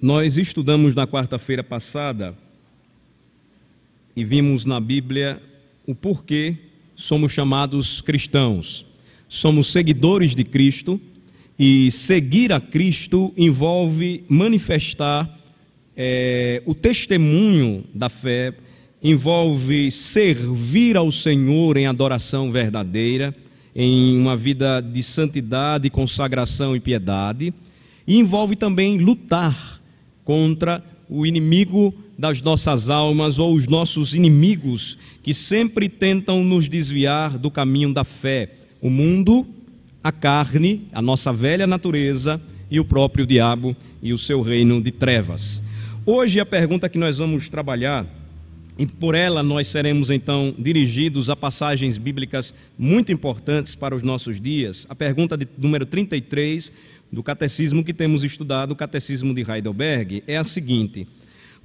Nós estudamos na quarta-feira passada e vimos na Bíblia o porquê somos chamados cristãos. Somos seguidores de Cristo e seguir a Cristo envolve manifestar o testemunho da fé, envolve servir ao Senhor em adoração verdadeira, em uma vida de santidade, consagração e piedade, e envolve também lutar contra o inimigo das nossas almas ou os nossos inimigos que sempre tentam nos desviar do caminho da fé: o mundo, a carne, a nossa velha natureza e o próprio diabo e o seu reino de trevas. Hoje a pergunta que nós vamos trabalhar, e por ela nós seremos então dirigidos a passagens bíblicas muito importantes para os nossos dias. A pergunta de número 33 do catecismo que temos estudado, o catecismo de Heidelberg, é a seguinte: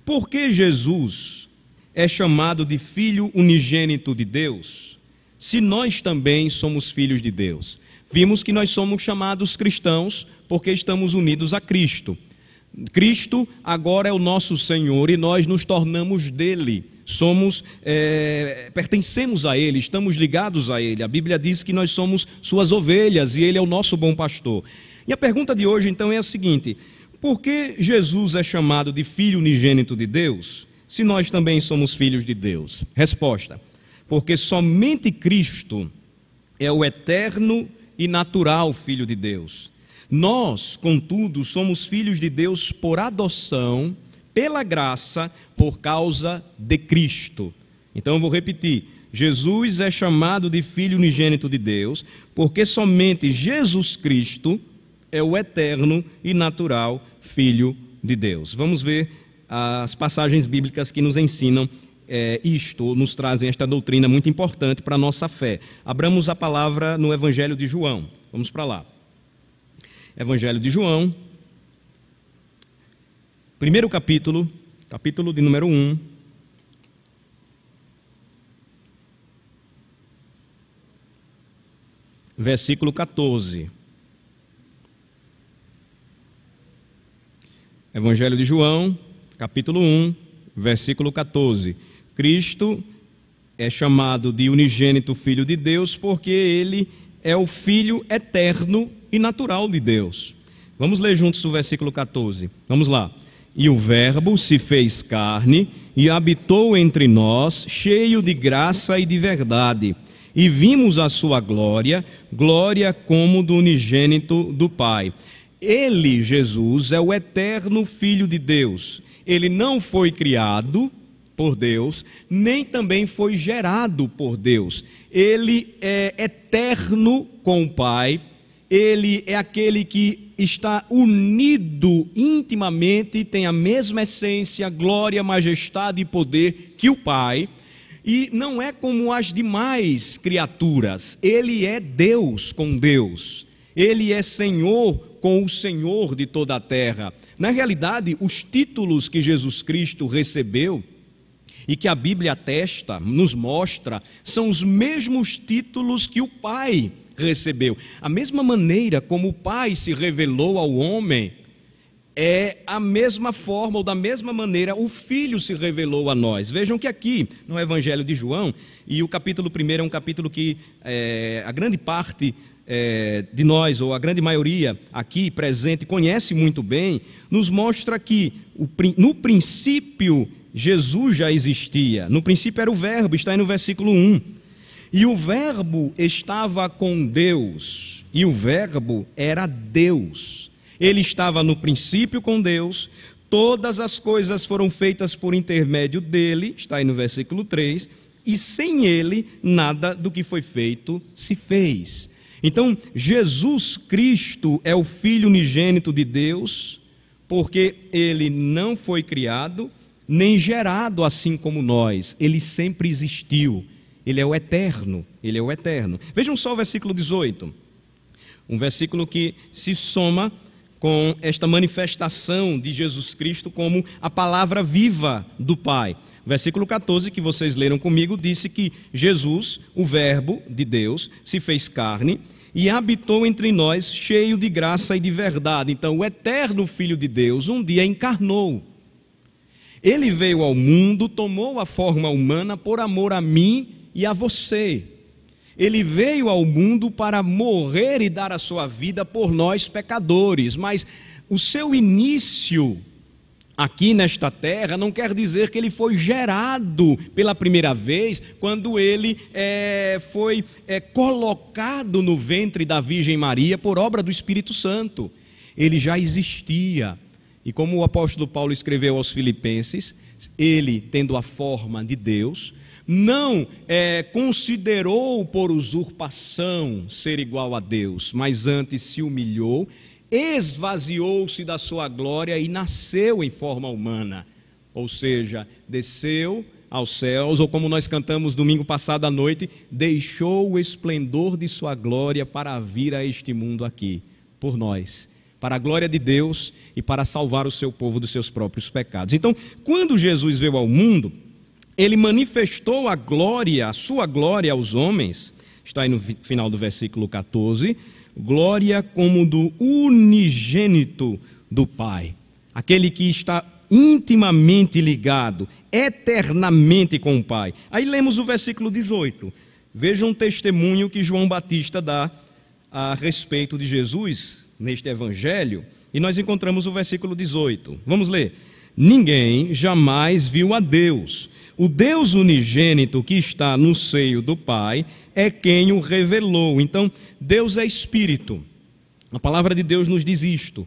por que Jesus é chamado de Filho unigênito de Deus, se nós também somos filhos de Deus? Vimos que nós somos chamados cristãos porque estamos unidos a Cristo. Cristo agora é o nosso Senhor e nós nos tornamos dele, pertencemos a ele, estamos ligados a ele. A Bíblia diz que nós somos suas ovelhas e ele é o nosso bom pastor. E a pergunta de hoje então é a seguinte: por que Jesus é chamado de Filho unigênito de Deus, se nós também somos filhos de Deus? Resposta: porque somente Cristo é o eterno e natural Filho de Deus. Nós, contudo, somos filhos de Deus por adoção, pela graça, por causa de Cristo. Então eu vou repetir: Jesus é chamado de Filho unigênito de Deus, porque somente Jesus Cristo é o eterno e natural Filho de Deus. Vamos ver as passagens bíblicas que nos ensinam isto, nos trazem esta doutrina muito importante para a nossa fé. Abramos a palavra no Evangelho de João. Vamos para lá. Evangelho de João, primeiro capítulo de número 1. Versículo 14. Evangelho de João, capítulo 1, versículo 14. Cristo é chamado de unigênito Filho de Deus porque ele é o Filho eterno e natural de Deus. Vamos ler juntos o versículo 14. Vamos lá. E o Verbo se fez carne e habitou entre nós, cheio de graça e de verdade. E vimos a sua glória, glória como do unigênito do Pai. Ele, Jesus, é o eterno Filho de Deus. Ele não foi criado por Deus, nem também foi gerado por Deus. Ele é eterno com o Pai. Ele é aquele que está unido intimamente, tem a mesma essência, glória, majestade e poder que o Pai. E não é como as demais criaturas. Ele é Deus com Deus. Ele é Senhor com o Senhor de toda a terra. Na realidade, os títulos que Jesus Cristo recebeu e que a Bíblia atesta, nos mostra, são os mesmos títulos que o Pai recebeu. A mesma maneira como o Pai se revelou ao homem, é a mesma forma, ou da mesma maneira, o Filho se revelou a nós. Vejam que aqui, no Evangelho de João, e o capítulo 1 é um capítulo que a grande parte de nós, ou a grande maioria aqui presente, conhece muito bem, nos mostra que no princípio Jesus já existia. No princípio era o Verbo, está aí no versículo 1. E o Verbo estava com Deus, e o Verbo era Deus. Ele estava no princípio com Deus, todas as coisas foram feitas por intermédio dele, está aí no versículo 3, e sem ele nada do que foi feito se fez. Então, Jesus Cristo é o Filho unigênito de Deus, porque ele não foi criado, nem gerado assim como nós. Ele sempre existiu. Ele é o eterno. Ele é o eterno. Vejam só o versículo 18. Um versículo que se soma com esta manifestação de Jesus Cristo como a palavra viva do Pai. O versículo 14, que vocês leram comigo, disse que Jesus, o Verbo de Deus, se fez carne e habitou entre nós, cheio de graça e de verdade. Então, o eterno Filho de Deus um dia encarnou. Ele veio ao mundo, tomou a forma humana por amor a mim e a você. Ele veio ao mundo para morrer e dar a sua vida por nós pecadores, mas o seu início aqui nesta terra não quer dizer que ele foi gerado pela primeira vez, quando ele foi colocado no ventre da Virgem Maria por obra do Espírito Santo. Ele já existia. E como o apóstolo Paulo escreveu aos Filipenses, ele, tendo a forma de Deus, não considerou por usurpação ser igual a Deus, mas antes se humilhou, esvaziou-se da sua glória e nasceu em forma humana, ou seja, desceu aos céus, ou como nós cantamos domingo passado à noite, deixou o esplendor de sua glória para vir a este mundo aqui, por nós, para a glória de Deus e para salvar o seu povo dos seus próprios pecados. Então, quando Jesus veio ao mundo, ele manifestou a glória, a sua glória aos homens, está aí no final do versículo 14, glória como do unigênito do Pai, aquele que está intimamente ligado, eternamente com o Pai. Aí lemos o versículo 18, vejam um testemunho que João Batista dá a respeito de Jesus neste evangelho, e nós encontramos o versículo 18, vamos ler. Ninguém jamais viu a Deus, o Deus unigênito que está no seio do Pai é quem o revelou. Então, Deus é Espírito. A palavra de Deus nos diz isto.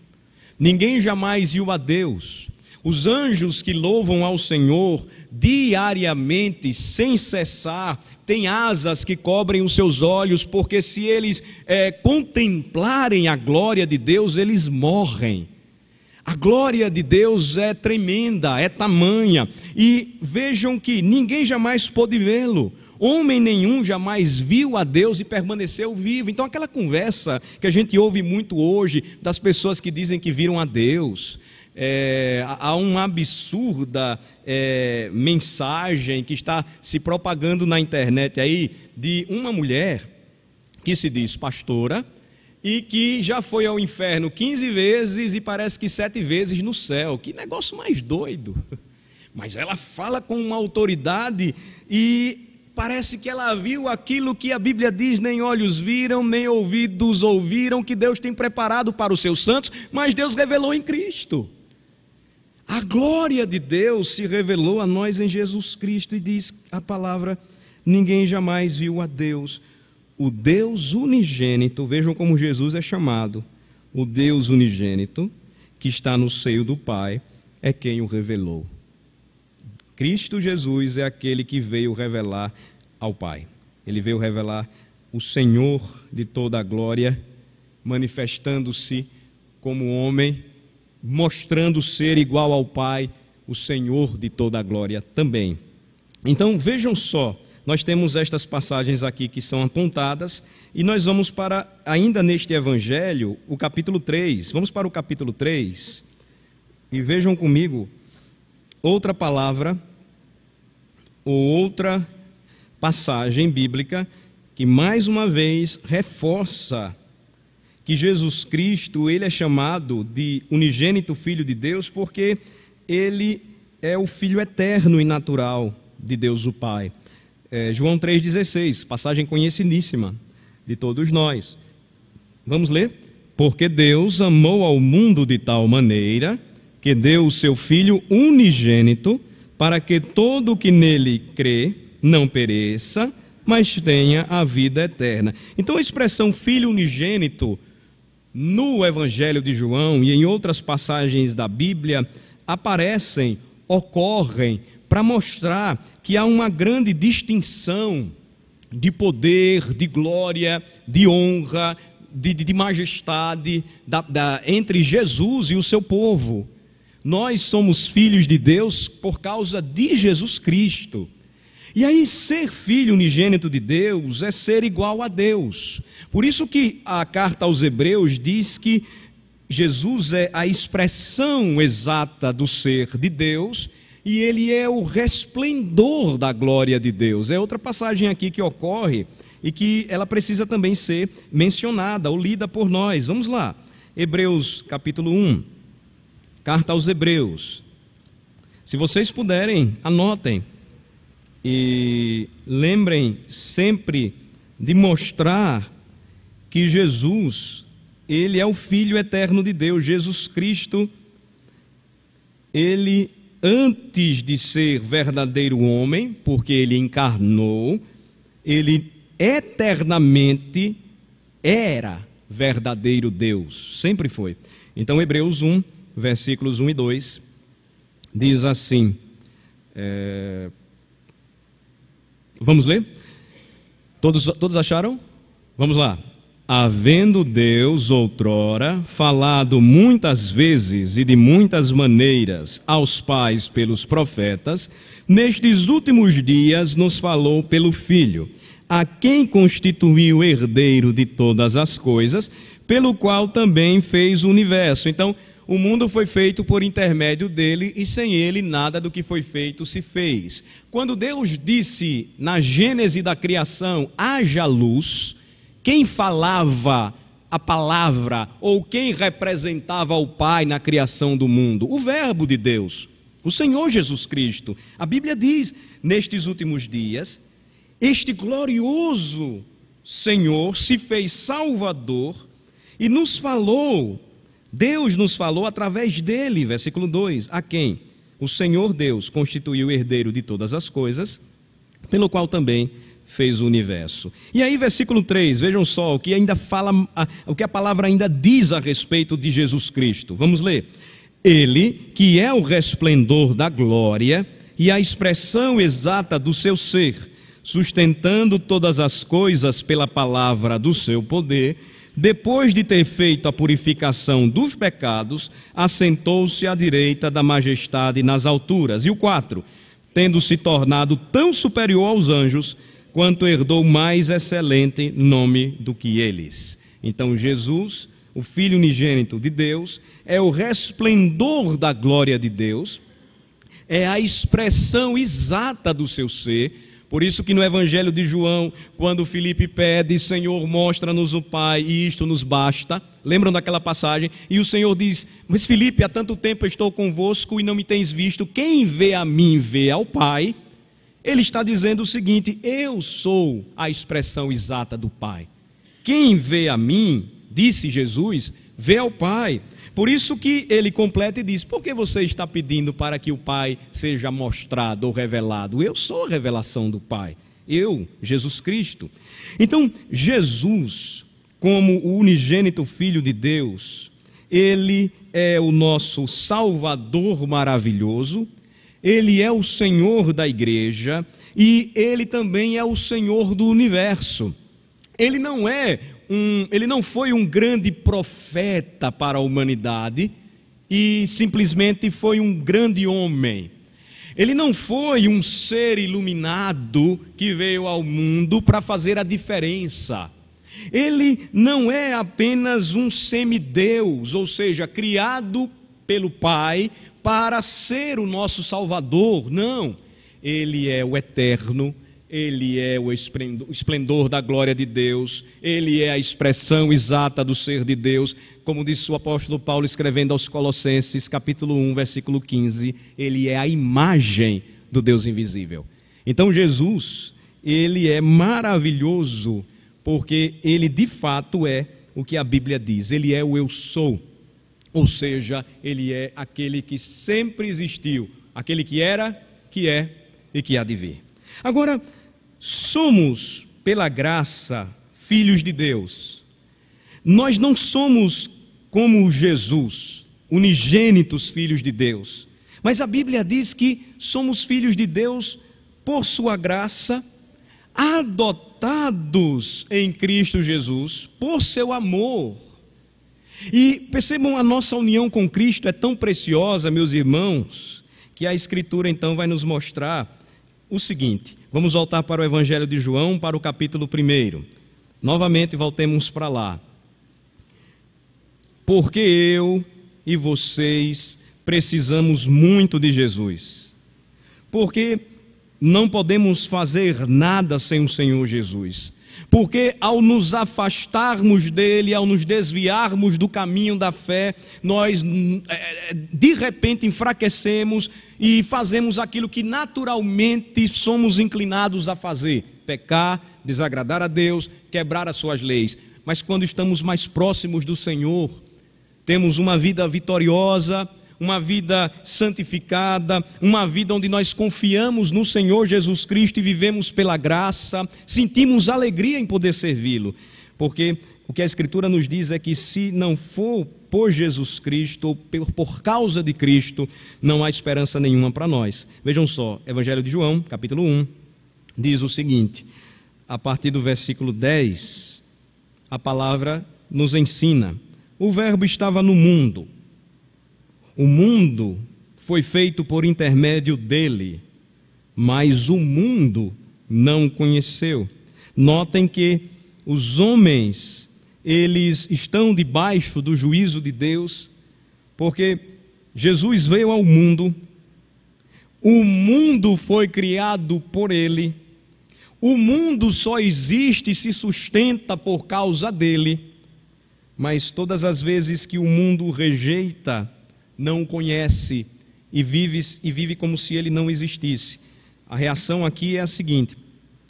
Ninguém jamais viu a Deus. Os anjos que louvam ao Senhor diariamente, sem cessar, têm asas que cobrem os seus olhos, porque se eles contemplarem a glória de Deus, eles morrem. A glória de Deus é tremenda, é tamanha. E vejam que ninguém jamais pôde vê-lo. Homem nenhum jamais viu a Deus e permaneceu vivo. Então aquela conversa que a gente ouve muito hoje, das pessoas que dizem que viram a Deus, há uma absurda mensagem que está se propagando na internet aí, de uma mulher que se diz pastora, e que já foi ao inferno 15 vezes e parece que 7 vezes no céu. Que negócio mais doido. Mas ela fala com uma autoridade e parece que ela viu aquilo que a Bíblia diz: nem olhos viram, nem ouvidos ouviram, que Deus tem preparado para os seus santos, mas Deus revelou em Cristo. A glória de Deus se revelou a nós em Jesus Cristo, e diz a palavra: ninguém jamais viu a Deus. O Deus unigênito, vejam como Jesus é chamado, o Deus unigênito, que está no seio do Pai, é quem o revelou. Cristo Jesus é aquele que veio revelar ao Pai. Ele veio revelar o Senhor de toda a glória, manifestando-se como homem, mostrando ser igual ao Pai, o Senhor de toda a glória também. Então vejam só, nós temos estas passagens aqui que são apontadas, e nós vamos para, ainda neste evangelho, o capítulo 3. Vamos para o capítulo 3, e vejam comigo outra palavra, ou outra passagem bíblica, que mais uma vez reforça que Jesus Cristo, ele é chamado de unigênito Filho de Deus, porque ele é o Filho eterno e natural de Deus o Pai. João 3,16, passagem conhecidíssima de todos nós. Vamos ler? Porque Deus amou ao mundo de tal maneira que deu o seu Filho unigênito, para que todo o que nele crê não pereça, mas tenha a vida eterna. Então a expressão Filho unigênito, no Evangelho de João e em outras passagens da Bíblia, aparecem, ocorrem, para mostrar que há uma grande distinção de poder, de glória, de honra, de majestade entre Jesus e o seu povo. Nós somos filhos de Deus por causa de Jesus Cristo. E aí ser filho unigênito de Deus é ser igual a Deus. Por isso que a carta aos Hebreus diz que Jesus é a expressão exata do ser de Deus, e ele é o resplendor da glória de Deus. É outra passagem aqui que ocorre e que ela precisa também ser mencionada ou lida por nós. Vamos lá, Hebreus capítulo 1, carta aos Hebreus. Se vocês puderem, anotem e lembrem sempre de mostrar que Jesus, ele é o Filho eterno de Deus. Jesus Cristo, ele, antes de ser verdadeiro homem, porque ele encarnou, ele eternamente era verdadeiro Deus, sempre foi. Então, Hebreus 1, versículos 1 e 2, diz assim, vamos ler? Todos acharam? Vamos lá. Havendo Deus outrora falado muitas vezes e de muitas maneiras aos pais pelos profetas, nestes últimos dias nos falou pelo Filho, a quem constituiu herdeiro de todas as coisas, pelo qual também fez o universo. Então, o mundo foi feito por intermédio dele e sem ele nada do que foi feito se fez. Quando Deus disse na gênese da criação, haja luz, quem falava a palavra ou quem representava o Pai na criação do mundo? O Verbo de Deus, o Senhor Jesus Cristo. A Bíblia diz, nestes últimos dias, este glorioso Senhor se fez Salvador e nos falou, Deus nos falou através dele, versículo 2, a quem? O Senhor Deus constituiu herdeiro de todas as coisas, pelo qual também fez o universo. E aí, versículo 3, vejam só o que ainda fala, o que a palavra ainda diz a respeito de Jesus Cristo. Vamos ler. Ele, que é o resplendor da glória e a expressão exata do seu ser, sustentando todas as coisas pela palavra do seu poder, depois de ter feito a purificação dos pecados, assentou-se à direita da majestade nas alturas. E o 4, tendo se tornado tão superior aos anjos, quanto herdou mais excelente nome do que eles. Então Jesus, o Filho unigênito de Deus, é o resplendor da glória de Deus, é a expressão exata do seu ser. Por isso que no Evangelho de João, quando Filipe pede, Senhor, mostra-nos o Pai, e isto nos basta. Lembram daquela passagem? E o Senhor diz, mas Filipe, há tanto tempo estou convosco e não me tens visto. Quem vê a mim, vê ao Pai. Ele está dizendo o seguinte, eu sou a expressão exata do Pai. Quem vê a mim, disse Jesus, vê ao Pai. Por isso que ele completa e diz, por que você está pedindo para que o Pai seja mostrado ou revelado? Eu sou a revelação do Pai, eu, Jesus Cristo. Então, Jesus, como o unigênito Filho de Deus, ele é o nosso Salvador maravilhoso, ele é o Senhor da igreja e ele também é o Senhor do universo. Ele não foi um grande profeta para a humanidade e simplesmente foi um grande homem. Ele não foi um ser iluminado que veio ao mundo para fazer a diferença. Ele não é apenas um semideus, ou seja, criado pelo Pai para ser o nosso Salvador. Não, ele é o eterno. Ele é o esplendor da glória de Deus, ele é a expressão exata do ser de Deus, como disse o apóstolo Paulo escrevendo aos Colossenses, capítulo 1, versículo 15, ele é a imagem do Deus invisível. Então Jesus, ele é maravilhoso, porque ele de fato é o que a Bíblia diz, ele é o eu sou, ou seja, ele é aquele que sempre existiu, aquele que era, que é e que há de vir. Agora, somos, pela graça, filhos de Deus. Nós não somos como Jesus, unigênitos filhos de Deus. Mas a Bíblia diz que somos filhos de Deus por sua graça, adotados em Cristo Jesus, por seu amor. E percebam, a nossa união com Cristo é tão preciosa, meus irmãos, que a Escritura então vai nos mostrar o seguinte. Vamos voltar para o Evangelho de João, para o capítulo 1. Novamente voltemos para lá. Porque eu e vocês precisamos muito de Jesus. Porque não podemos fazer nada sem o Senhor Jesus. Porque ao nos afastarmos dele, ao nos desviarmos do caminho da fé, nós de repente enfraquecemos e fazemos aquilo que naturalmente somos inclinados a fazer: pecar, desagradar a Deus, quebrar as suas leis. Mas quando estamos mais próximos do Senhor, temos uma vida vitoriosa, uma vida santificada, uma vida onde nós confiamos no Senhor Jesus Cristo e vivemos pela graça, sentimos alegria em poder servi-lo, porque o que a Escritura nos diz é que se não for por Jesus Cristo, ou por causa de Cristo, não há esperança nenhuma para nós. Vejam só, Evangelho de João, capítulo 1, diz o seguinte, a partir do versículo 10, a palavra nos ensina: o Verbo estava no mundo, o mundo foi feito por intermédio dele, mas o mundo não o conheceu. Notem que os homens, eles estão debaixo do juízo de Deus, porque Jesus veio ao mundo, o mundo foi criado por ele, o mundo só existe e se sustenta por causa dele, mas todas as vezes que o mundo o rejeita, não o conhece e vive como se ele não existisse. A reação aqui é a seguinte,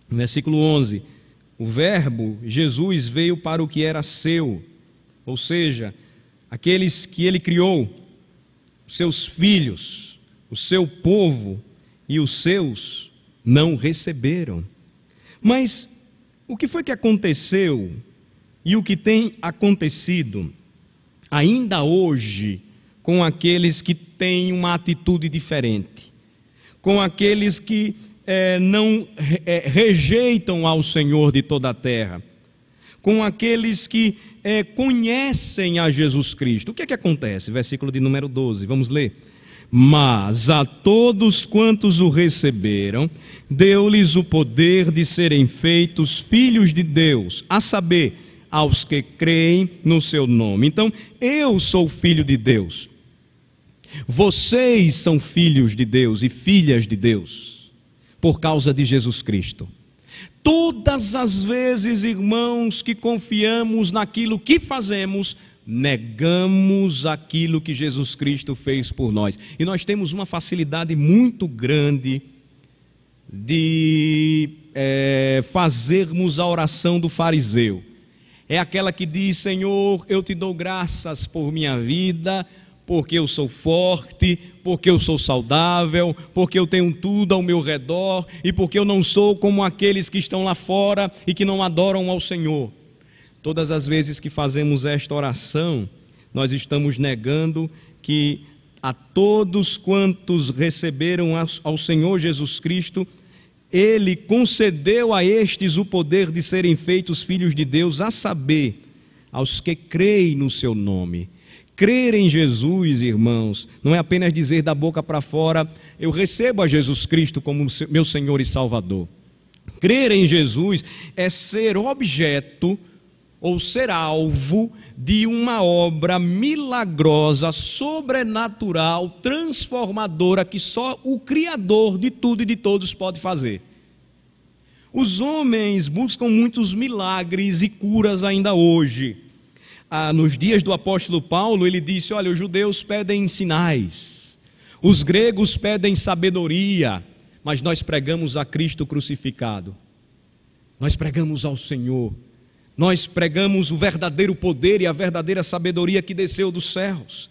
no versículo 11: o Verbo, Jesus, veio para o que era seu, ou seja, aqueles que ele criou, seus filhos, o seu povo, e os seus não receberam. Mas o que foi que aconteceu e o que tem acontecido ainda hoje com aqueles que têm uma atitude diferente, com aqueles que não rejeitam ao Senhor de toda a terra, com aqueles que conhecem a Jesus Cristo? O que é que acontece? Versículo de número 12, vamos ler. Mas a todos quantos o receberam, deu-lhes o poder de serem feitos filhos de Deus, a saber, aos que creem no seu nome. Então, eu sou filho de Deus, vocês são filhos de Deus e filhas de Deus, por causa de Jesus Cristo. Todas as vezes, irmãos, que confiamos naquilo que fazemos, negamos aquilo que Jesus Cristo fez por nós. E nós temos uma facilidade muito grande de fazermos a oração do fariseu. É aquela que diz: Senhor, eu te dou graças por minha vida, porque eu sou forte, porque eu sou saudável, porque eu tenho tudo ao meu redor e porque eu não sou como aqueles que estão lá fora e que não adoram ao Senhor. Todas as vezes que fazemos esta oração, nós estamos negando que a todos quantos receberam ao Senhor Jesus Cristo, Ele concedeu a estes o poder de serem feitos filhos de Deus, a saber, aos que creem no seu nome. Crer em Jesus, irmãos, não é apenas dizer da boca para fora: eu recebo a Jesus Cristo como meu Senhor e Salvador. Crer em Jesus é ser objeto ou ser alvo de uma obra milagrosa, sobrenatural, transformadora, que só o Criador de tudo e de todos pode fazer. Os homens buscam muitos milagres e curas ainda hoje. Nos dias do apóstolo Paulo, ele disse: olha, os judeus pedem sinais, os gregos pedem sabedoria, mas nós pregamos a Cristo crucificado, nós pregamos ao Senhor, nós pregamos o verdadeiro poder e a verdadeira sabedoria que desceu dos céus.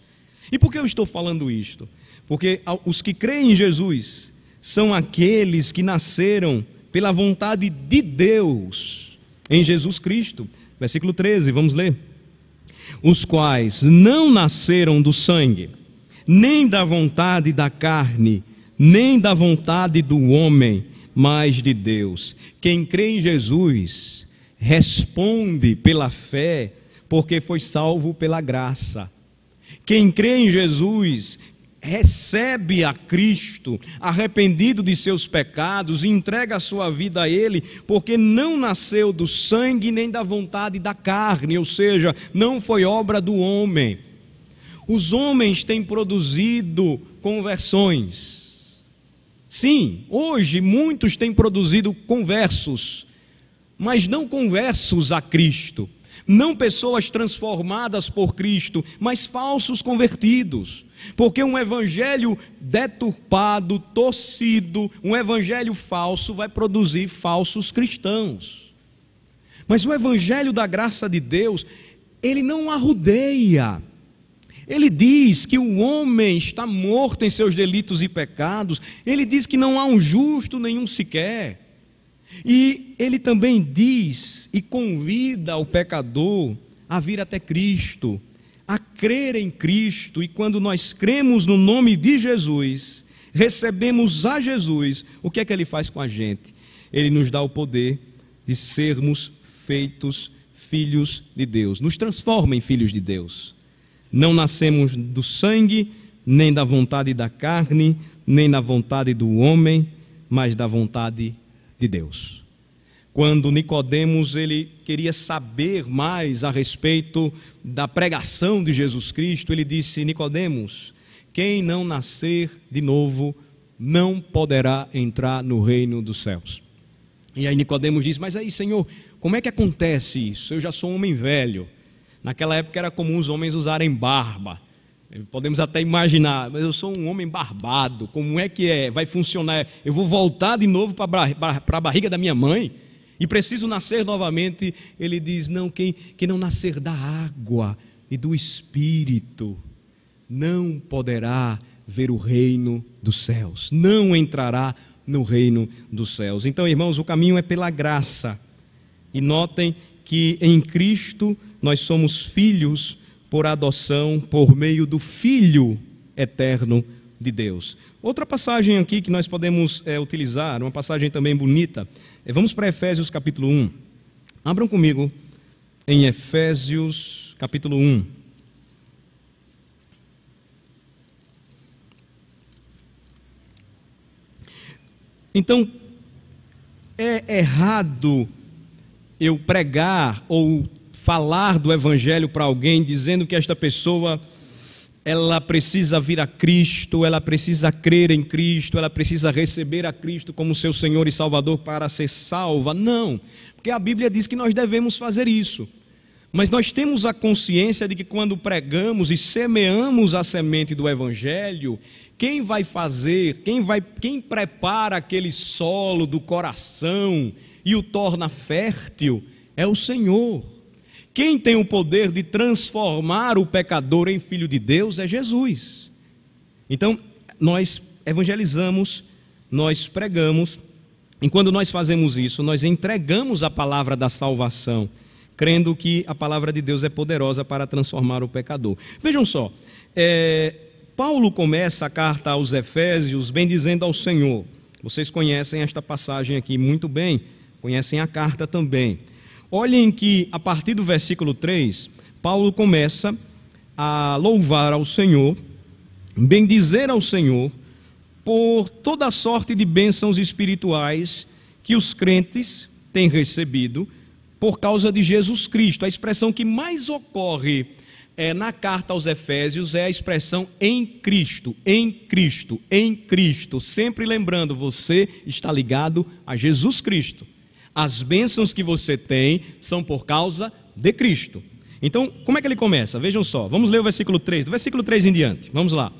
E por que eu estou falando isto? Porque os que creem em Jesus são aqueles que nasceram pela vontade de Deus em Jesus Cristo. Versículo 13, vamos ler. Os quais não nasceram do sangue, nem da vontade da carne, nem da vontade do homem, mas de Deus. Quem crê em Jesus responde pela fé, porque foi salvo pela graça. Quem crê em Jesus recebe a Cristo, arrependido de seus pecados, e entrega a sua vida a Ele, porque não nasceu do sangue nem da vontade da carne, ou seja, não foi obra do homem. Os homens têm produzido conversões. Sim, hoje muitos têm produzido conversos, mas não conversos a Cristo, não pessoas transformadas por Cristo, mas falsos convertidos, porque um evangelho deturpado, torcido, um evangelho falso vai produzir falsos cristãos. Mas o evangelho da graça de Deus, ele não arrodeia. Ele diz que o homem está morto em seus delitos e pecados. Ele diz que não há um justo nenhum sequer. E ele também diz e convida o pecador a vir até Cristo, a crer em Cristo. E quando nós cremos no nome de Jesus, recebemos a Jesus, o que é que ele faz com a gente? Ele nos dá o poder de sermos feitos filhos de Deus, nos transforma em filhos de Deus. Não nascemos do sangue, nem da vontade da carne, nem da vontade do homem, mas da vontade de Deus. Quando Nicodemos ele queria saber mais a respeito da pregação de Jesus Cristo, ele disse: Nicodemos, quem não nascer de novo não poderá entrar no reino dos céus. E aí Nicodemos disse: mas aí, Senhor, como é que acontece isso? Eu já sou um homem velho. Naquela época era comum os homens usarem barba. Podemos até imaginar, mas eu sou um homem barbado. Como é que vai funcionar? Eu vou voltar de novo para a barriga da minha mãe e preciso nascer novamente? Ele diz: não, quem não nascer da água e do Espírito não poderá ver o reino dos céus, não entrará no reino dos céus. Então, irmãos, o caminho é pela graça. E notem que em Cristo nós somos filhos por adoção, por meio do Filho eterno de Deus. Outra passagem aqui que nós podemos utilizar, uma passagem também bonita, vamos para Efésios capítulo 1. Abram comigo em Efésios capítulo 1. Então, é errado eu pregar ou falar do evangelho para alguém dizendo que esta pessoa ela precisa vir a Cristo, ela precisa crer em Cristo, ela precisa receber a Cristo como seu Senhor e Salvador para ser salva. Não, porque a Bíblia diz que nós devemos fazer isso. Mas nós temos a consciência de que quando pregamos e semeamos a semente do evangelho, quem vai fazer, quem prepara aquele solo do coração e o torna fértil é o Senhor. Quem tem o poder de transformar o pecador em filho de Deus é Jesus. Então, nós evangelizamos, nós pregamos, e quando nós fazemos isso, nós entregamos a palavra da salvação, crendo que a palavra de Deus é poderosa para transformar o pecador. Vejam só, Paulo começa a carta aos Efésios bendizendo ao Senhor. Vocês conhecem esta passagem aqui muito bem, conhecem a carta também. Olhem que a partir do versículo 3, Paulo começa a louvar ao Senhor, bendizer ao Senhor, por toda a sorte de bênçãos espirituais que os crentes têm recebido por causa de Jesus Cristo. A expressão que mais ocorre na carta aos Efésios é a expressão em Cristo, em Cristo, em Cristo. Sempre lembrando, você está ligado a Jesus Cristo. As bênçãos que você tem são por causa de Cristo. Então, como é que ele começa? Vejam só, vamos ler o versículo 3, do versículo 3 em diante, vamos lá.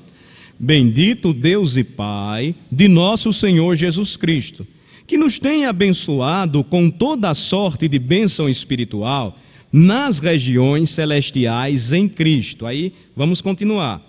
Bendito Deus e Pai de nosso Senhor Jesus Cristo, que nos tem abençoado com toda a sorte de bênção espiritual nas regiões celestiais em Cristo. Aí, vamos continuar.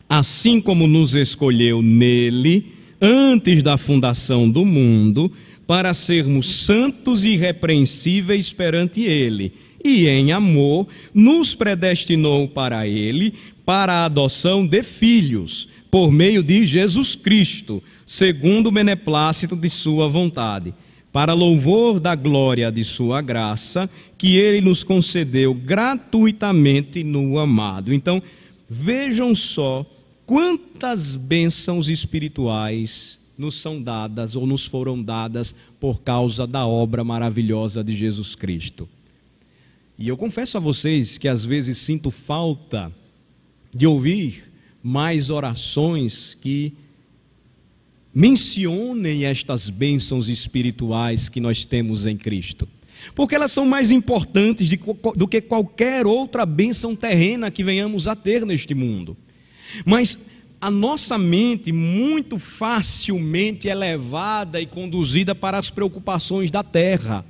Assim como nos escolheu nele, antes da fundação do mundo, para sermos santos e irrepreensíveis perante ele, e em amor nos predestinou para ele, para a adoção de filhos, por meio de Jesus Cristo, segundo o beneplácito de sua vontade, para louvor da glória de sua graça, que ele nos concedeu gratuitamente no amado. Então, vejam só quantas bênçãos espirituais nos são dadas ou nos foram dadas por causa da obra maravilhosa de Jesus Cristo. E eu confesso a vocês que às vezes sinto falta de ouvir mais orações que mencionem estas bênçãos espirituais que nós temos em Cristo. porque elas são mais importantes do que qualquer outra bênção terrena que venhamos a ter neste mundo. Mas a nossa mente muito facilmente é levada e conduzida para as preocupações da terra.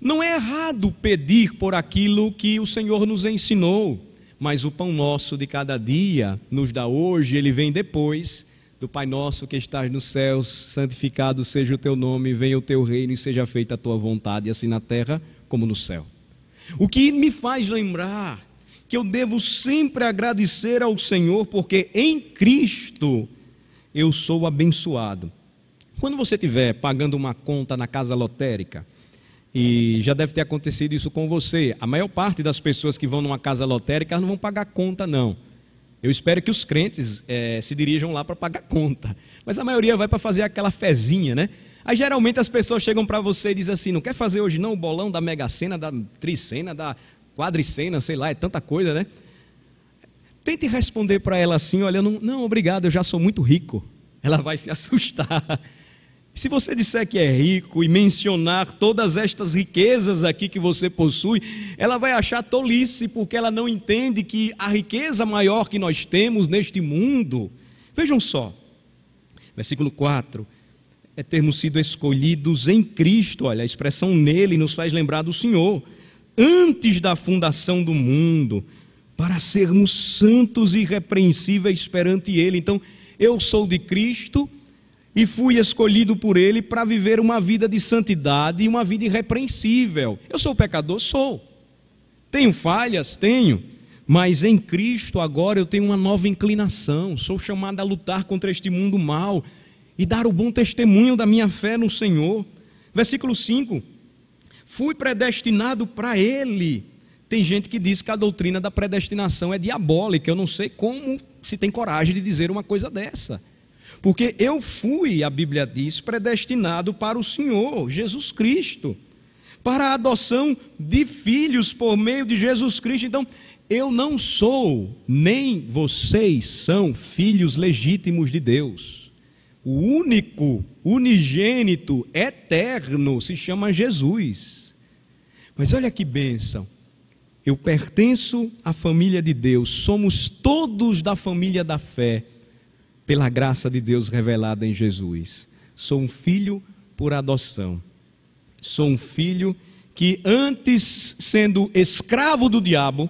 Não é errado pedir por aquilo que o Senhor nos ensinou, mas o pão nosso de cada dia nos dá hoje, ele vem depois do Pai nosso que estás nos céus, santificado seja o teu nome, venha o teu reino e seja feita a tua vontade, assim na terra como no céu. O que me faz lembrar que eu devo sempre agradecer ao Senhor, porque em Cristo eu sou abençoado. Quando você estiver pagando uma conta na casa lotérica, e já deve ter acontecido isso com você, a maior parte das pessoas que vão numa casa lotérica não vão pagar conta não. Eu espero que os crentes se dirijam lá para pagar conta, mas a maioria vai para fazer aquela fezinha, né? Aí geralmente as pessoas chegam para você e dizem assim, não quer fazer hoje não o bolão da Mega Sena, da Tricena, da Quadricena, sei lá, é tanta coisa, né? Tente responder para ela assim, olha, não, obrigado, eu já sou muito rico. Ela vai se assustar. Se você disser que é rico e mencionar todas estas riquezas aqui que você possui, ela vai achar tolice, porque ela não entende que a riqueza maior que nós temos neste mundo, vejam só, versículo 4, é termos sido escolhidos em Cristo. Olha, a expressão nele nos faz lembrar do Senhor, antes da fundação do mundo, para sermos santos e irrepreensíveis perante ele. Então, eu sou de Cristo e fui escolhido por ele para viver uma vida de santidade e uma vida irrepreensível. Eu sou pecador? Sou. Tenho falhas? Tenho. Mas em Cristo agora eu tenho uma nova inclinação. Sou chamado a lutar contra este mundo mau e dar o bom testemunho da minha fé no Senhor. Versículo 5. Fui predestinado para ele. Tem gente que diz que a doutrina da predestinação é diabólica. Eu não sei como se tem coragem de dizer uma coisa dessa. Porque eu fui, a Bíblia diz, predestinado para o Senhor, Jesus Cristo, para a adoção de filhos por meio de Jesus Cristo. Então, eu não sou, nem vocês são filhos legítimos de Deus. O único, unigênito, eterno, se chama Jesus. Mas olha que bênção, eu pertenço à família de Deus, somos todos da família da fé, pela graça de Deus revelada em Jesus. Sou um filho por adoção. Sou um filho que antes, sendo escravo do diabo,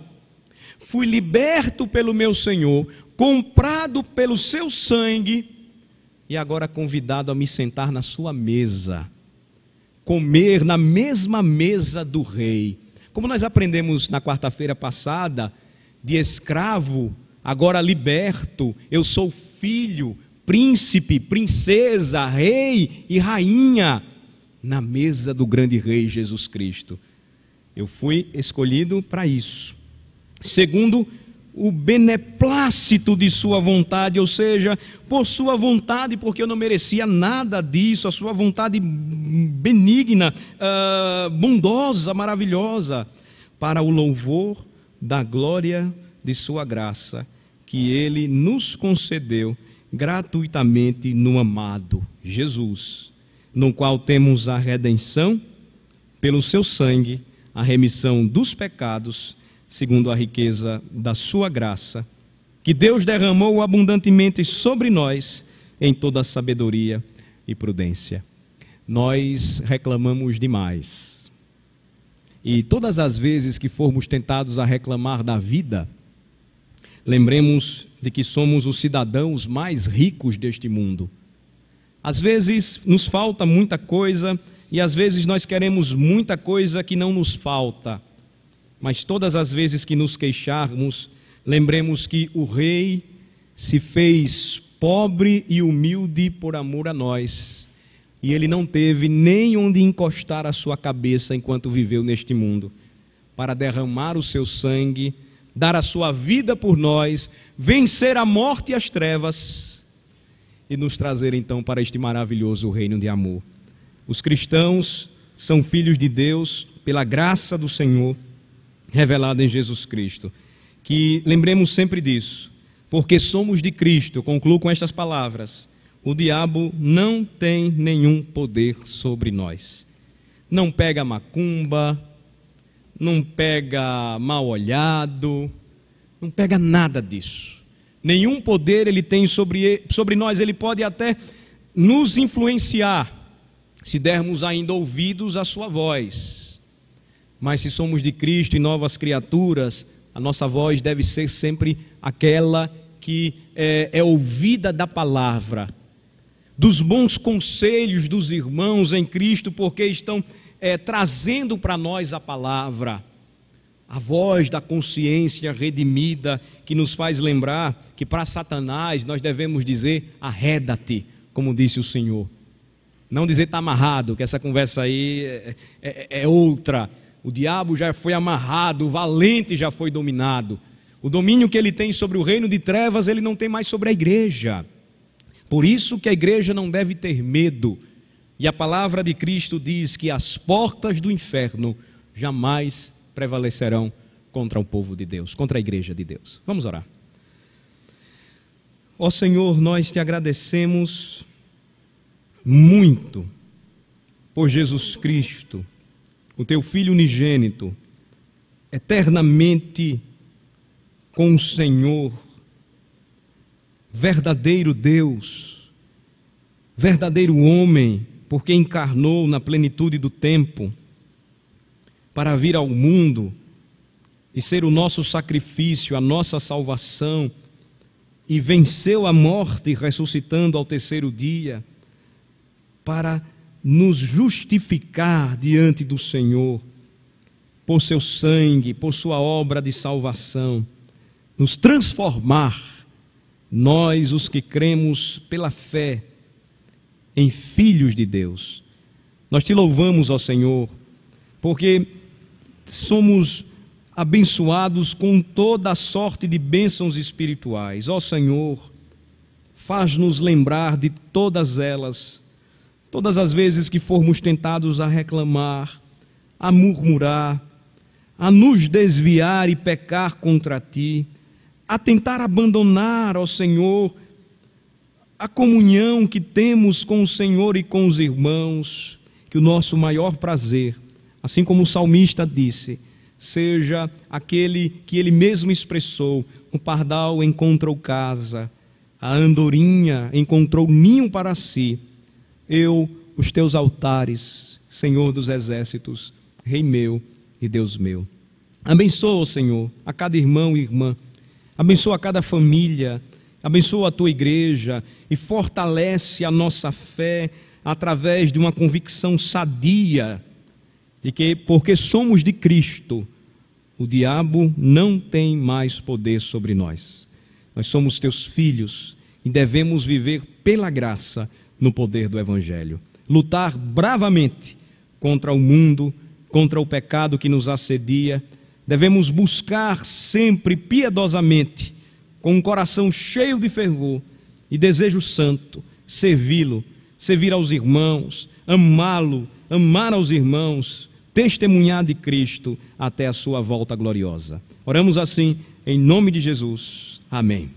fui liberto pelo meu Senhor, comprado pelo seu sangue e agora convidado a me sentar na sua mesa, comer na mesma mesa do rei. Como nós aprendemos na quarta-feira passada, de escravo, agora liberto, eu sou filho, príncipe, princesa, rei e rainha, na mesa do grande rei Jesus Cristo. Eu fui escolhido para isso, segundo o beneplácito de sua vontade, ou seja, por sua vontade, porque eu não merecia nada disso, a sua vontade benigna, bondosa, maravilhosa, para o louvor da glória de sua graça, que ele nos concedeu gratuitamente no amado Jesus, no qual temos a redenção pelo seu sangue, a remissão dos pecados, segundo a riqueza da sua graça, que Deus derramou abundantemente sobre nós em toda sabedoria e prudência. Nós reclamamos demais. E todas as vezes que formos tentados a reclamar da vida, lembremos de que somos os cidadãos mais ricos deste mundo. Às vezes nos falta muita coisa e às vezes nós queremos muita coisa que não nos falta. Mas todas as vezes que nos queixarmos, lembremos que o rei se fez pobre e humilde por amor a nós. E ele não teve nem onde encostar a sua cabeça enquanto viveu neste mundo, para derramar o seu sangue, dar a sua vida por nós, vencer a morte e as trevas e nos trazer então para este maravilhoso reino de amor. Os cristãos são filhos de Deus pela graça do Senhor revelada em Jesus Cristo. Que lembremos sempre disso, porque somos de Cristo. Eu concluo com estas palavras: o diabo não tem nenhum poder sobre nós. não pega macumba, não pega mal olhado, não pega nada disso. Nenhum poder ele tem sobre nós. Ele pode até nos influenciar, se dermos ainda ouvidos à sua voz. Mas se somos de Cristo e novas criaturas, a nossa voz deve ser sempre aquela que é ouvida da palavra, dos bons conselhos dos irmãos em Cristo, porque estão trazendo para nós a palavra, a voz da consciência redimida, que nos faz lembrar que para Satanás nós devemos dizer: arreda-te, como disse o Senhor. Não dizer está amarrado, que essa conversa aí é outra. O diabo já foi amarrado, o valente já foi dominado. O domínio que ele tem sobre o reino de trevas, ele não tem mais sobre a igreja. Por isso que a igreja não deve ter medo. E a palavra de Cristo diz que as portas do inferno jamais prevalecerão contra o povo de Deus, contra a igreja de Deus. Vamos orar. Ó Senhor, nós te agradecemos muito por Jesus Cristo, o teu Filho unigênito, eternamente com o Senhor, verdadeiro Deus, verdadeiro homem, porque encarnou na plenitude do tempo para vir ao mundo e ser o nosso sacrifício, a nossa salvação, e venceu a morte, ressuscitando ao terceiro dia, para nos justificar diante do Senhor, por seu sangue, por sua obra de salvação, nos transformar, nós os que cremos pela fé, em filhos de Deus. Nós te louvamos, ó Senhor, porque somos abençoados com toda a sorte de bênçãos espirituais. Ó Senhor, faz-nos lembrar de todas elas, todas as vezes que formos tentados a reclamar, a murmurar, a nos desviar e pecar contra Ti, a tentar abandonar, ó Senhor, a comunhão que temos com o Senhor e com os irmãos, que o nosso maior prazer, assim como o salmista disse, seja aquele que ele mesmo expressou: o pardal encontrou casa, a andorinha encontrou ninho para si, eu, os teus altares, Senhor dos exércitos, Rei meu e Deus meu. Abençoa, Senhor, a cada irmão e irmã, abençoa cada família, abençoa a tua igreja e fortalece a nossa fé através de uma convicção sadia de que, porque somos de Cristo, o diabo não tem mais poder sobre nós. Nós somos teus filhos e devemos viver pela graça no poder do Evangelho. Lutar bravamente contra o mundo, contra o pecado que nos assedia. Devemos buscar sempre piedosamente, com um coração cheio de fervor e desejo santo, servi-lo, servir aos irmãos, amá-lo, amar aos irmãos, testemunhar de Cristo até a sua volta gloriosa. Oramos assim, em nome de Jesus. Amém.